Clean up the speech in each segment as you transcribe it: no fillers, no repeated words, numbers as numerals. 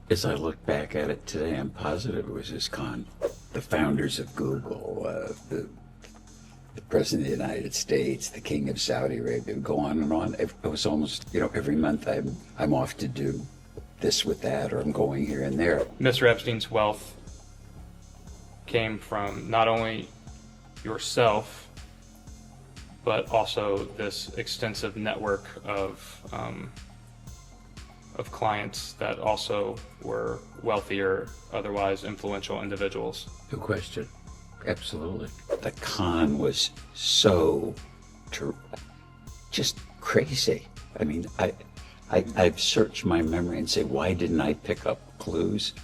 As I look back at it today, I'm positive it was his con. The founders of Google, the President of the United States, the King of Saudi Arabia, go on and on. It was almost, every month I'm off to do this with that, or I'm going here and there. Mr. Epstein's wealth came from not only yourself, but also this extensive network of clients that also were wealthier, otherwise influential individuals. No question. Absolutely. The con was so just crazy. I mean, I've searched my memory and say, why didn't I pick up clues?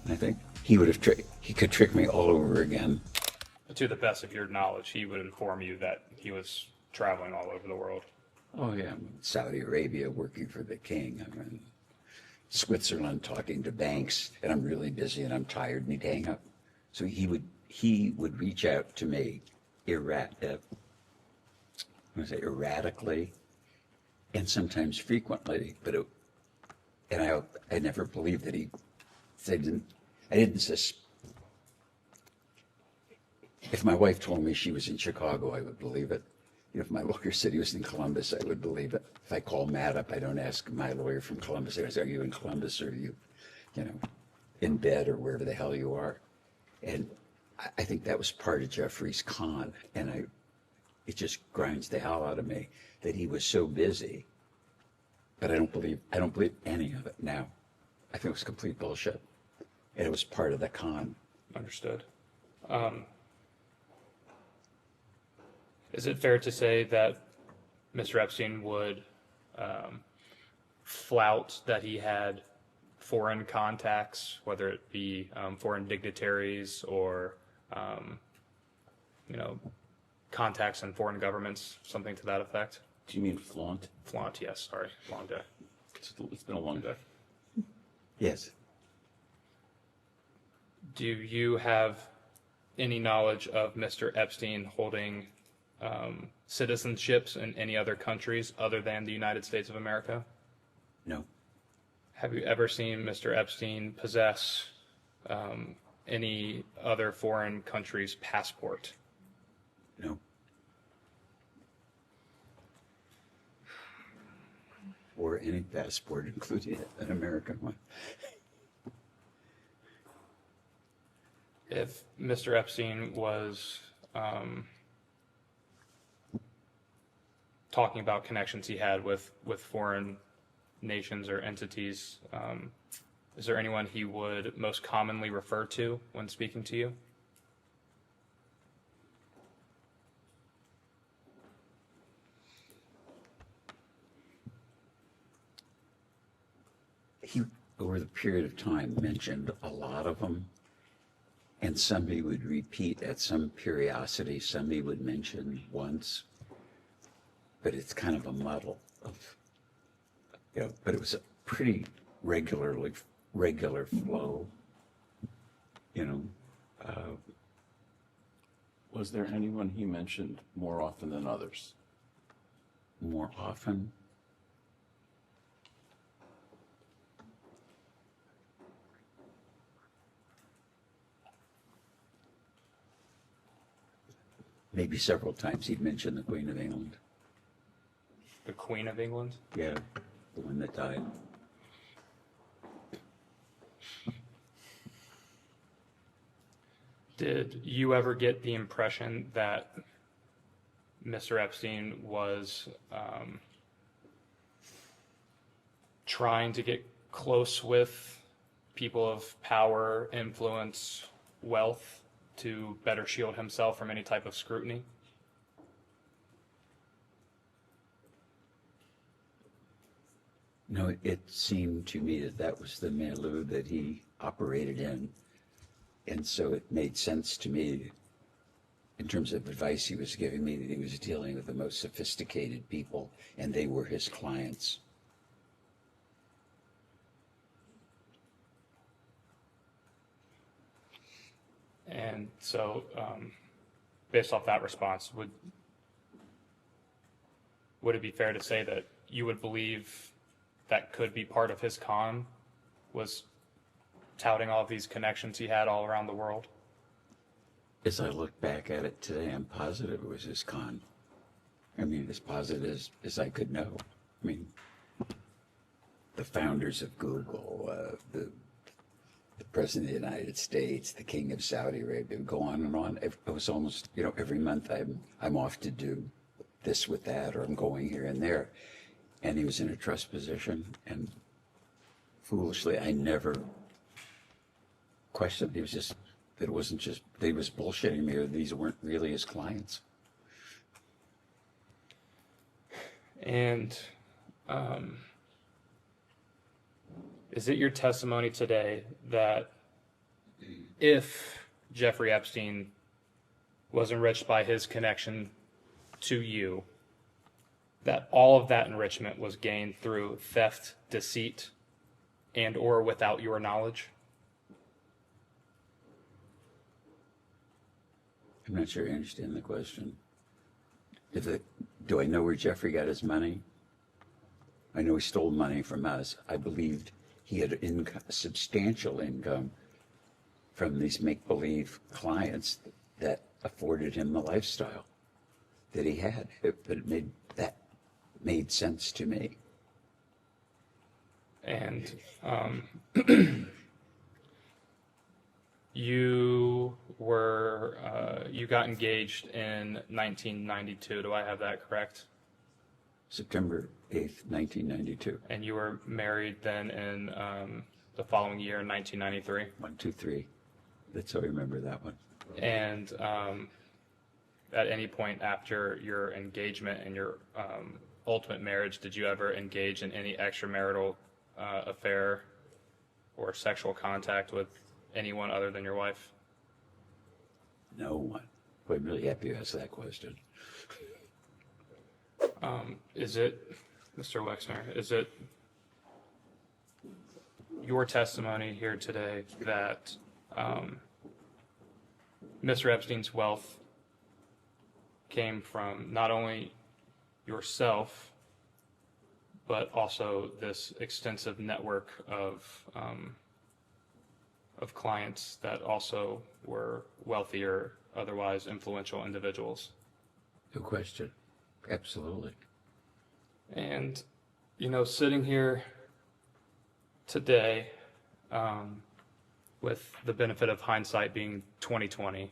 And I think he could trick me all over again. To the best of your knowledge, he would inform you that he was traveling all over the world. Oh yeah, I'm in Saudi Arabia working for the king. I'm in Switzerland talking to banks, and I'm really busy and I'm tired, and he'd hang up. So he would reach out to me erratically and sometimes frequently, but I never believed that he said, I didn't if my wife told me she was in Chicago, I would believe it. If my lawyer said he was in Columbus, I would believe it. If I call Matt up, I don't ask my lawyer from Columbus. I say, are you in Columbus, or are you, in bed, or wherever the hell you are? And I think that was part of Jeffrey's con, and it just grinds the hell out of me that he was so busy. But I don't believe any of it now. I think it was complete bullshit, and it was part of the con. Understood. Is it fair to say that Mr. Epstein would flout that he had foreign contacts, whether it be foreign dignitaries or contacts in foreign governments, something to that effect? Do you mean flaunt? Flaunt, yes. Sorry, long day. It's been a long day. Yes. Do you have any knowledge of Mr. Epstein holding citizenships in any other countries other than the United States of America? No. Have you ever seen Mr. Epstein possess any other foreign country's passport? No. Or any passport, including an American one. If Mr. Epstein was talking about connections he had with foreign nations or entities, is there anyone he would most commonly refer to when speaking to you? He, over the period of time, mentioned a lot of them, and some he would repeat at some periodicity, some he would mention once, but it's kind of a muddle of, but it was a pretty regular flow, Was there anyone he mentioned more often than others? more often. Maybe several times he'd mention the Queen of England. The Queen of England? Yeah, the one that died. Did you ever get the impression that Mr. Epstein was trying to get close with people of power, influence, wealth to better shield himself from any type of scrutiny? No, it seemed to me that was the milieu that he operated in. And so it made sense to me, in terms of advice he was giving me, that he was dealing with the most sophisticated people, and they were his clients. And so, based off that response, would it be fair to say that you would believe that could be part of his con, was touting all of these connections he had all around the world? As I look back at it today, I'm positive it was his con. I mean, as positive as I could know. I mean, the founders of Google, the President of the United States, the King of Saudi Arabia, go on and on. It was almost, every month I'm off to do this with that, or I'm going here and there. And he was in a trust position, and foolishly, I never questioned. He was just, that it wasn't just, that he was bullshitting me, or these weren't really his clients. And is it your testimony today that if Jeffrey Epstein was enriched by his connection to you, that all of that enrichment was gained through theft, deceit, and or without your knowledge? I'm not sure I understand the question. Do I know where Jeffrey got his money? I know he stole money from us. I believed he had substantial income from these make-believe clients that afforded him the lifestyle that he had. That made sense to me. And you got engaged in 1992. Do I have that correct? September 8th, 1992. And you were married then in the following year in 1993? 1, 2, 3. That's how I remember that one. And at any point after your engagement and your ultimate marriage, did you ever engage in any extramarital affair or sexual contact with anyone other than your wife? No one. I'm really happy you asked that question. Is it, Mr. Wexner, is it your testimony here today that Mr. Epstein's wealth came from not only yourself, but also this extensive network of clients that also were wealthier, otherwise influential individuals? No question. Absolutely. And, sitting here today, with the benefit of hindsight being 2020,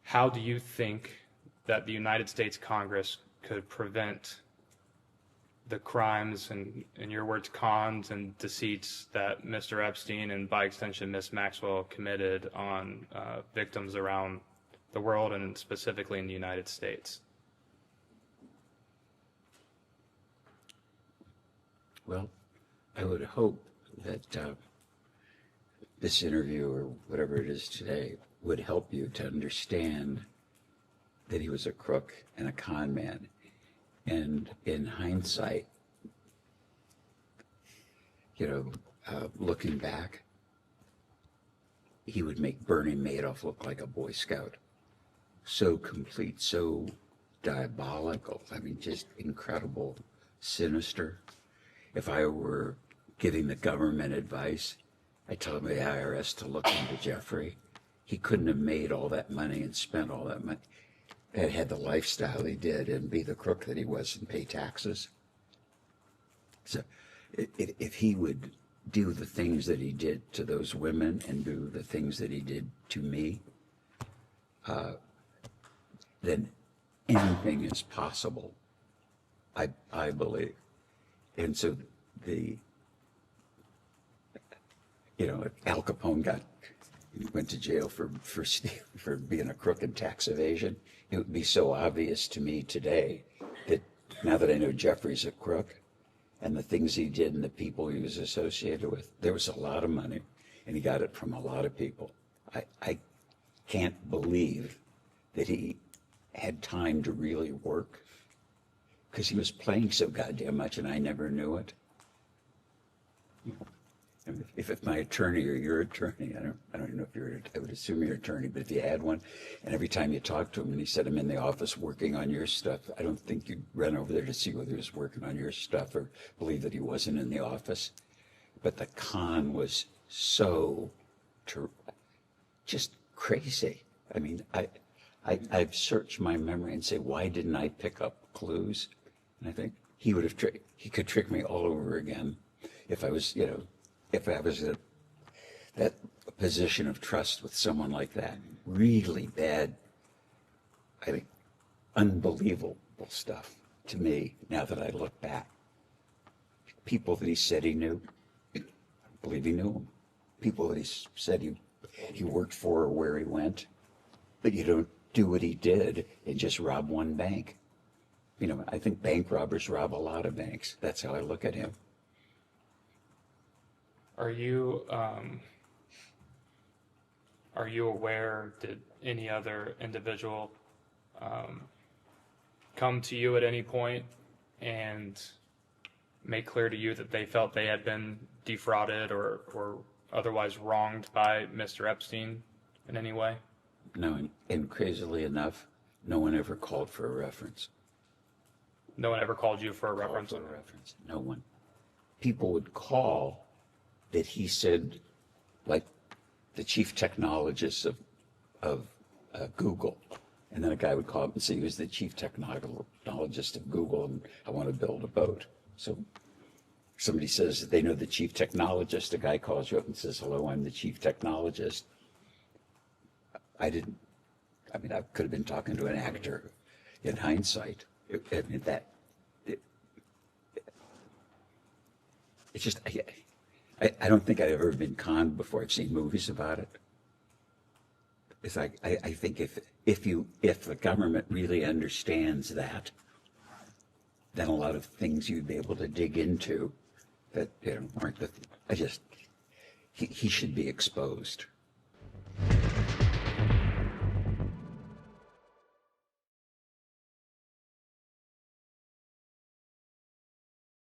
how do you think that the United States Congress could prevent the crimes and, in your words, cons and deceits that Mr. Epstein and by extension Ms. Maxwell committed on victims around the world and specifically in the United States? Well, I would hope that this interview or whatever it is today would help you to understand that he was a crook and a con man. And in hindsight, looking back, he would make Bernie Madoff look like a Boy Scout. So complete, so diabolical. I mean, just incredible, sinister. If I were giving the government advice, I'd tell the IRS to look into Jeffrey. He couldn't have made all that money and spent all that money, had the lifestyle he did, and be the crook that he was and pay taxes. So if he would do the things that he did to those women and do the things that he did to me, then anything is possible, I believe. And so if Al Capone went to jail for being a crook and tax evasion, it would be so obvious to me today that now that I know Jeffrey's a crook and the things he did and the people he was associated with, there was a lot of money and he got it from a lot of people. I can't believe that he had time to really work because he was playing so goddamn much and I never knew it. If my attorney or your attorney, I don't know if I would assume you're an attorney, but if you had one, and every time you talked to him and he said I'm in the office working on your stuff, I don't think you'd run over there to see whether he was working on your stuff or believe that he wasn't in the office. but the con was so just crazy. I mean, I've searched my memory and say, why didn't I pick up clues? And I think he would have he could trick me all over again if I was, if I was at that position of trust with someone like that. Really bad, I think, unbelievable stuff to me now that I look back. People that he said he knew, I believe he knew them. People that he said he worked for or where he went, but you don't do what he did and just rob one bank. I think bank robbers rob a lot of banks. That's how I look at him. Are you aware, did any other individual come to you at any point and make clear to you that they felt they had been defrauded or otherwise wronged by Mr. Epstein in any way? No, and crazily enough, no one ever called for a reference. No one ever called you for a reference? Called for a reference. No one. People would call that he said, like the chief technologist of Google. And then a guy would call up and say he was the chief technologist of Google and I want to build a boat. So somebody says that they know the chief technologist. A guy calls you up and says, hello, I'm the chief technologist. I could have been talking to an actor in hindsight. It's just, I don't think I've ever been conned before. I've seen movies about it. It's like, I think if the government really understands that, then a lot of things you'd be able to dig into that, aren't he should be exposed.